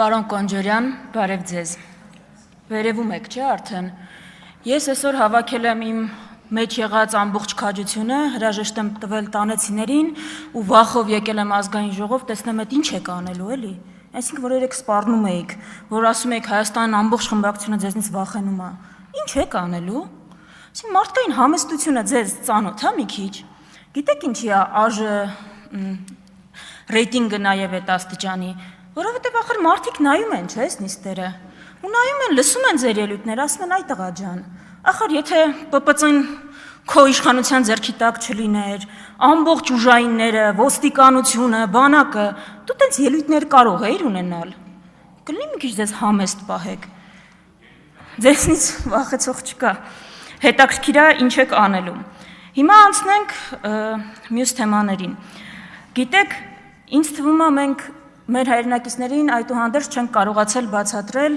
Պարոն Կոնջորյան, բարև ձեզ։ Վերևում եք, չէ՞ արդեն։ Ես այսօր հավաքել եմ իմ մեջ եղած ամբողջ քաջությունը, հրաժեշտ եմ տվել տանեցիներին ու վախով եկել եմ ազգային ժողով, տեսնեմ այդ ինչ եք անելու, էլի։ Այսինքն որ երեք սպառնում էիք, որ ասում եք Հայաստանն ամբողջ խմբակցությունը ձեզնից վախենում է։ Ինչ եք անելու։ Այսինքն մարդկային համեստությունը ձեզ ծանոթ է մի քիչ։ Գիտեք ինչի է ԱԺ ռեյտինգը նաև այդ աստիճանի, որովհետև ախր մարդիկ նայում են, չէ՞, նիստերը։ Ու նայում են, լսում են ձեր ելույթները, ասում են՝ «Այ տղա ջան, ախր եթե ՊՊՑ-ն քո իշխանության ձեռքի տակ չլիներ, ամբողջ ուժայինները, ոստիկանությունը, բանակը, դու տենց ելույթներ կարող էիր ունենալ»։ Կլինի մի քիչ ձեզ համեստ պահեք։ Ձեզնից վախեցող չկա։ Հետաքրքիր է ինչ եք անելու։ Հիմա անցնենք մյուս թեմաներին։ Գիտեք, ինձ թվում է մենք մեր հայրենակիցներին այդուհանդերձ չենք կարողացել բացատրել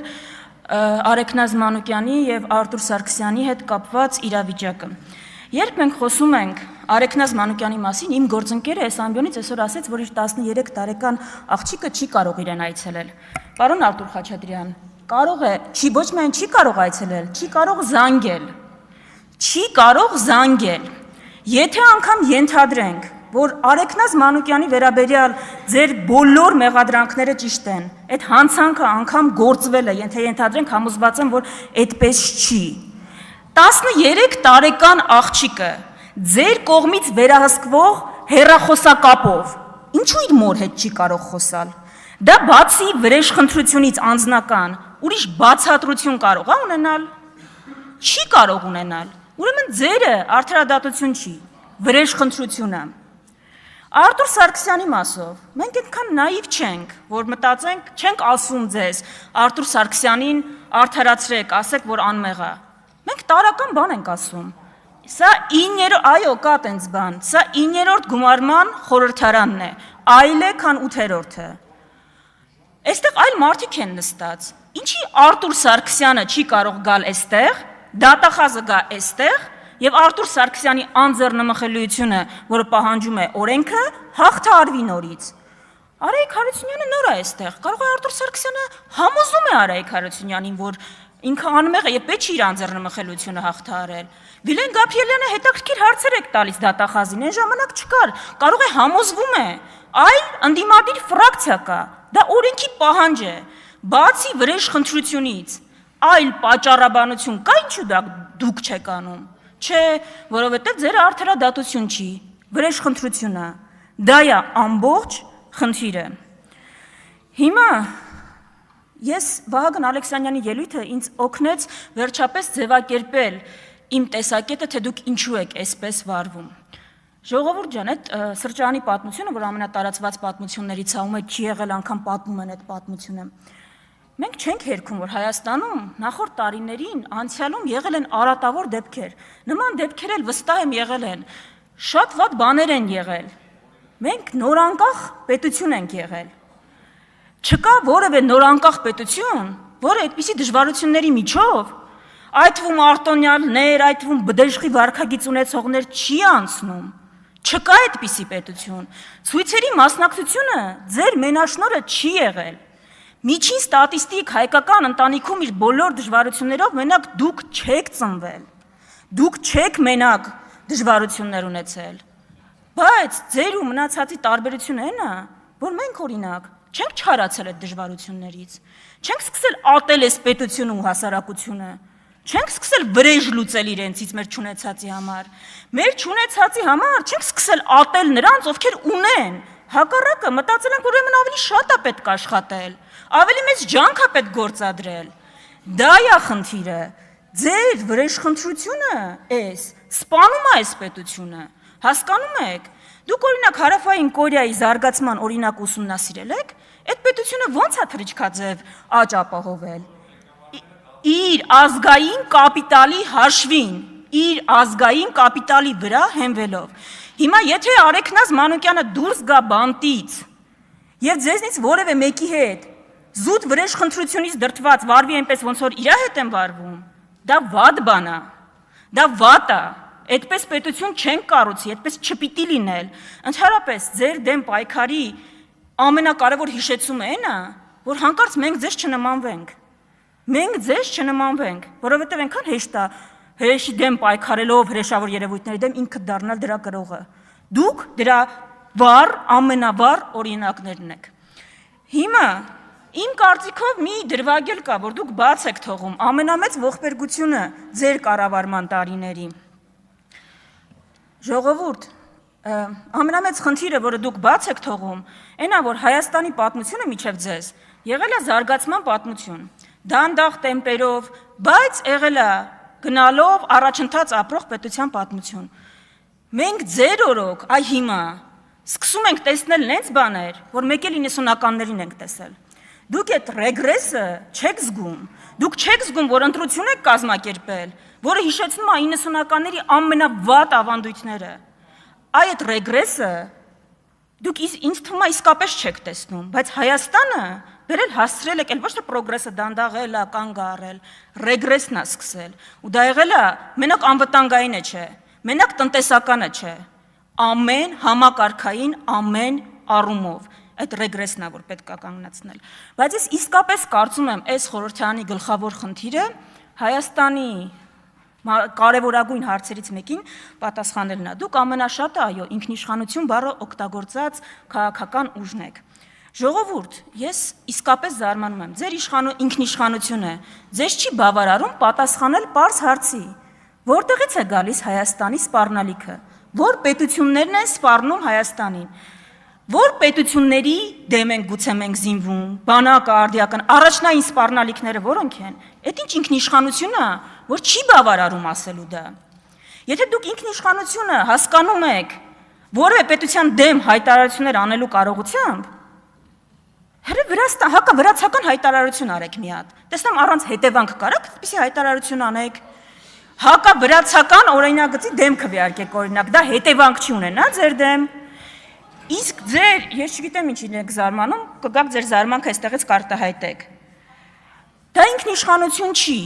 Արեգնազ Մանուկյանի եւ Արտուր Սարգսյանի հետ կապված իրավիճակը։ Երբ մենք խոսում ենք Արեգնազ Մանուկյանի մասին, իմ գործընկերը այս ամբիոնից այսօր ասեց, որ իր 13 տարեկան աղջիկը չի կարող իրեն այցելել։ Պարոն Արտուր Խաչատրյան, կարող է, ոչ միայն չի կարող այցելել, չի կարող զանգել։ Չի կարող զանգել։ Եթե անգամ ենթադրենք, որ Արեգնազ Մանուկյանի վերաբերյալ ձեր բոլոր մեղադրանքները ճիշտ են, այդ հանցանքը անգամ գործվել է, եթե ենթադրենք, համոզված եմ, որ այդպես չի։ 13 տարեկան աղջիկը ձեր կողմից վերահսկվող հեռախոսակապով ինչու իր մոր հետ չի կարող խոսալ։ Դա բացի վրեժխնդրությունից անձնական, ուրիշ բացատրություն կարող է ունենալ։ Չի կարող ունենալ։ Ուրեմն ձերը արդարադատություն չի, վրեժխնդրությունը։ Արտուր Սարգսյանի մասով, մենք այդքան նաիվ չենք, որ մտածենք, չենք ասում ձեզ, Արտուր Սարգսյանին արդարացրեք, ասեք, որ անմեղ է։ Մենք տարական բան ենք ասում։ Սա 9-րդ, այո, կա տենց բան, սա 9-րդ գումարման խորհրդարանն է, այլ է, քան 8-րդը։ Այստեղ այլ մարդիկ են նստած։ Ինչի Արտուր Սարգսյանը չի կարող գալ այստեղ, դատախազը գա այստեղ, եւ Արտուր Սարգսյանի անձեռնմխելիությունը, որը պահանջում է օրենքը, հաղթահարվի նորից։ Արայիկ Հարությունյանը նոր է այստեղ։ Կարող է Արտուր Սարգսյանը համոզում է Արայիկ Հարությունյանին, որ ինքը անմեղ է եւ պետք չի իր անձեռնմխելիությունը հաղթահարել։ Վիլեն Գաբրիելյանը հետաքրքիր հարցեր եք տալիս դատախազին, այն ժամանակ չկար։ Կարող է համոզվում է, այլ ընդդիմադիր ֆրակցիա կա։ Դա օրենքի պահանջ է։ Բացի վրեժխնդրությունից, այլ պատճառաբանություն կա, ինչու դա դուք չեք անում։ Չէ, որովհետև ձեր արդարադատություն չի, վրեժխնդրությունը, դա է ամբողջ խնդիրը։ Հիմա ես Վահագն Ալեքսանյանի ելույթը ինձ օգնեց վերջապես ձևակերպել իմ տեսակետը, թե դուք ինչու եք այսպես վարվում։ Ժողովուրդ ջան, այդ սրճարանի պատմությունը, որ ամենատարածված պատմություններից է, ում չի եղել անգամ պատմում են այդ պատմությունը։ Մենք չենք հերքում, որ Հայաստանում նախորդ տարիներին անցյալում եղել են արատավոր դեպքեր, նման դեպքեր էլ վստահ եմ եղել են, շատ վատ բաներ են եղել, մենք նորանկախ պետություն ենք եղել, չկա որևէ նորանկախ պետություն, որը այդպիսի դժվարությունների միջով, այդ թվում արտոնյալներ, այդ թվում բդեժխի վարքագիծ ունեցողներ չի անցնում, չկա այդպիսի պետություն, ցույցերի մասնակցությունը ձեր մենաշնորհը չի եղել։ Միջին ստատիստիկ հայկական ընտանիքում իր բոլոր դժվարություններով մենակ դուք չեք ծնվել, դուք չեք մենակ դժվարություններ ունեցել, բայց ձեր ու մնացածի տարբերությունը այն է, որ մենք օրինակ չենք չարացել այդ դժվարություններից, չենք սկսել ատել այս պետությունը ու հասարակությունը, չենք սկսել վրեժ լուծել իրենցից մեր չունեցածի համար, մեր չունեցածի համար չենք սկսել ատել նրանց, ովքեր ունեն, հակառակը մտածել ենք, ուրեմն ավելի շատ է պետք աշխատել, ավելի մեծ ջանք է պետք գործադրել։ Դա է խնդիրը։ Ձեր վրեժխնդրությունը սպանում է այս պետությունը։ Հասկանում եք։ Դուք օրինակ Հարավային Կորեայի զարգացման օրինակ ուսումնասիրել եք, այդ պետությունը ո՞նց է թռիչքաձև աճ ապահովել։ Իր ազգային կապիտալի հաշվին, իր ազգային կապիտալի վրա հենվելով։ Հիմա եթե Արեգնազ Մանուկյանը դուրս գա բանտից եւ ձեզնից որևէ մեկի հետ զուտ վրեժխնդրությունից դրդված վարվի այնպես, ոնց որ իր հետ են վարվում, դա վատ բան է, դա վատ է, այդպես պետություն չենք կառուցի, այդպես չպիտի լինել։ Ընդհանրապես ձեր դեմ պայքարի ամենակարևոր հիշեցումը այն է, որ հանկարծ մենք ձեզ չնմանվենք։ Մենք ձեզ չնմանվենք, որովհետև այնքան հեշտ է հրեշի դեմ պայքարելով հրեշավոր երևույթների դեմ ինքդ դառնալ դրա կրողը։ Դուք դրա վառ, ամենավառ օրինակներն եք։ Հիմա իմ կարծիքով մի դրվագել կա, որ դուք բաց եք թողում ամենամեծ ողբերգությունը ձեր կառավարման տարիների։ Ժողովուրդ, ամենամեծ խնդիրը, որը դուք բաց եք թողում, այն է, որ Հայաստանի պատմությունը միջև ձեզ եղել է զարգացման պատմություն, դանդաղ տեմպերով, բայց եղել է գնալով առաջընթաց ապրող պետության պատմություն։ Մենք ձեր օրոք, այ հիմա, սկսում ենք տեսնել նենց բաներ, որ մեկ էլ 90-ականներին ենք տեսել։ Դուք այդ ռեգրեսը չեք զգում, դուք չեք զգում, որ ընտրություն եք կազմակերպել, որը հիշեցնում է 90-ականների ամենավատ ավանդույթները։ Այդ ռեգրեսը դուք ինձ թվում է իսկապես չեք տեսնում, բայց Հայաստանը բերել հասցրել եք, ոչ թե պրոգրեսը դանդաղել է, կանգ առել, ռեգրեսն է սկսել, ու դա եղել է մենակ անվտանգայինը չէ, մենակ տնտեսականը չէ, ամեն համակարգային, ամեն առումով, այդ ռեգրեսն է, որ պետք է կանգնացնել, բայց ես իսկապես կարծում եմ, այս խորհրդարանի գլխավոր խնդիրը Հայաստանի կարևորագույն հարցերից մեկին պատասխանելն է։ Դուք ամենաշատը, այո, ինքնիշխանություն բառը օգտագործած քաղաքական ուժն եք։ Ժողովուրդ, ես իսկապես զարմանում եմ, ձեր ինքնիշխանությունը ձեզ չի բավարարում պատասխանել պարզ հարցի, որտեղից է գալիս Հայաստանի սպառնալիքը, որ պետություններն են սպառնում Հայաստանին, որ պետությունների դեմ են գուցե մենք զինվում, բանակը, արդիական, առաջնային սպառնալիքները որոնք են, այդ ինչ ինքնիշխանություն է, որ չի բավարարում ասելու դա։ Եթե դուք ինքնիշխանությունը հասկանում եք որևէ պետության դեմ հայտարարություններ անելու կարողությամբ, հակավրացական հայտարարություն արեք մի հատ, տեսնեմ առանց հետևանք կարաք այդպիսի հայտարարություն անեք, հակավրացական օրինագծի դեմ քվեարկեք օրինակ, դա հետևանք չի ունենա ձեր դեմ, իսկ ձեր, ես չգիտեմ ինչին եք զարմանում, կգաք ձեր զարմանքը այստեղից կարտահայտեք, դա ինքնիշխանություն չի,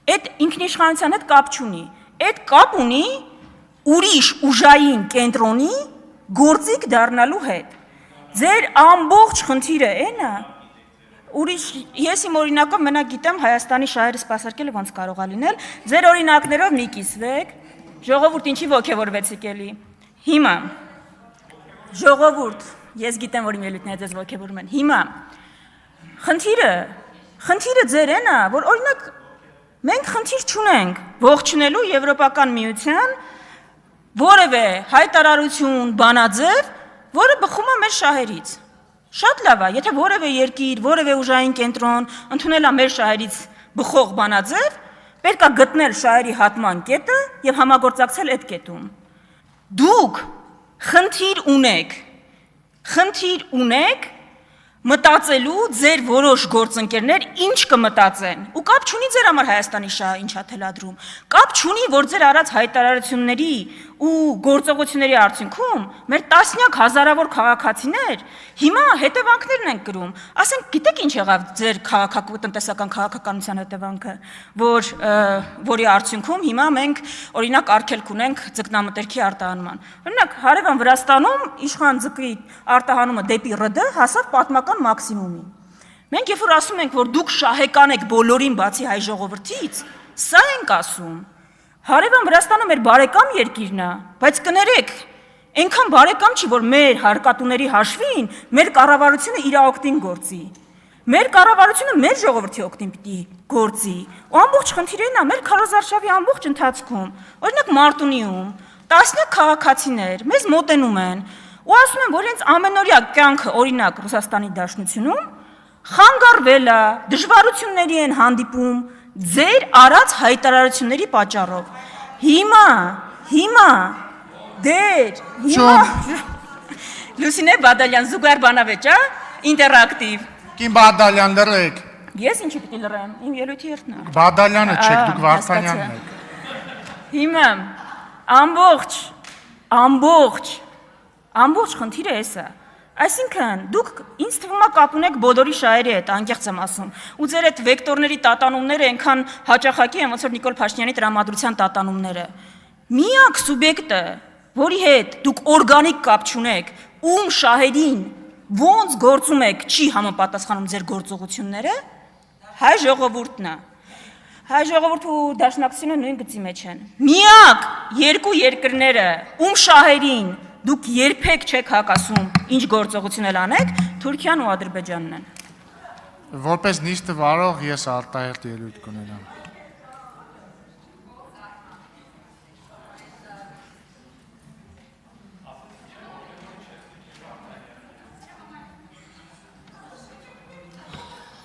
այդ ինքնիշխանության հետ կապ չունի, այդ կապ ունի ուրիշ ուժային կենտրոնի գործիք դառնալու հետ, ձեր ամբողջ խնդիրը էն է, ուրիշ, ես իմ օրինակով մենակ գիտեմ Հայաստանի շահերը սպասարկելը ոնց կարող է լինել, ձեր օրինակներով մի կիսվեք, ժողովուրդ ինչի ոգևորվեցիք էլի, հիմա, ժողովուրդ, ես գիտեմ, որ իմ ելույթները ձեզ ոգևորում են, հիմա, խնդիրը ձեր էն է, որ օրինակ մենք խնդիր չունենք ողջունելու Եվրոպական միության որևէ հայտարարություն, բանաձև, որը բխում է մեր շահերից, շատ լավ է, եթե որևէ երկիր, որևէ ուժային կենտրոն ընդունել է մեր շահերից բխող բանաձև, պետք է գտնել շահերի հատման կետը և համագործակցել այդ կետում, դուք խնդիր ունեք մտածելու ձեր որոշ գործընկերներ ինչ կմտածեն, ու կապ չունի ձեր համար Հայաստանի շահը ինչ է թելադրում, կապ չունի, որ ձեր արած հայտարարությունների ու գործողությունների արդյունքում մեր տասնյակ հազարավոր քաղաքացիներ հիմա հետևանքներն են կրում, ասենք գիտեք ինչ եղավ ձեր տնտեսական քաղաքականության հետևանքը, որի արդյունքում հիմա մենք օրինակ արգելք ունենք ձկնամթերքի արտահանման, օրինակ հարևան Վրաստանում իշխան ձկի արտահանումը դեպի ՌԴ հասավ պատմական մաքսիմումին, մենք երբ որ ասում ենք, որ դուք շահեկան եք բոլորին բացի հայ ժողովրդից, սա ենք ասում, հարևան Վրաստանը մեր բարեկամ երկիրն է, բայց կներեք, այնքան բարեկամ չի, որ մեր հարկատուների հաշվին մեր կառավարությունը իր օգտին գործի, մեր կառավարությունը մեր ժողովրդի օգտին պիտի գործի, ու ամբողջ խնդիրն է մեր քարոզարշավի ամբողջ ընթացքում, օրինակ Մարտունիում, տասնյակ քաղաքացիներ մեզ մոտենում են, ու ասում են, որ հենց ամենօրյա կյանքը օրինակ Ռուսաստանի Դաշնությունում խանգարվել է, դժվարությունների են հանդիպում ձեր արած հայտարարությունների պատճառով։ Հիմա, Լուսինե Բադալյան, զուգար բանավեճ, ինտերակտիվ։ Կին Բադալյան լրեք։ Ես ինչի պիտի լրեմ, իմ ելույթի երթն է։ Բադալյանը չեք, դուք Վարդանյանն եք։ Հիմա, ամբողջ խնդիրը էս է, այսինքն դուք ինձ թվում է կապ ունեք բոլորի շահերի հետ, անկեղծ եմ ասում, ու ձեր այդ վեկտորների տատանումները այնքան հաճախակի են, ոնց որ Նիկոլ Փաշինյանի տրամադրության տատանումները։ Միակ սուբյեկտը, որի հետ դուք օրգանիկ կապ չունեք, ում շահերին ոնց գործում եք չի համապատասխանում ձեր գործողությունները, հայ ժողովուրդն է։ Հայ ժողովուրդը ու դաշնակցությունը նույն գծի մեջ են։ Միակ երկու երկրները, ում շահերին դուք երբեք չեք հակասում, ինչ գործողություն էլ անեք, Թուրքիան ու Ադրբեջանն են։ Որպես նիստը վարող ես արտահերտ ելույթ կունենամ։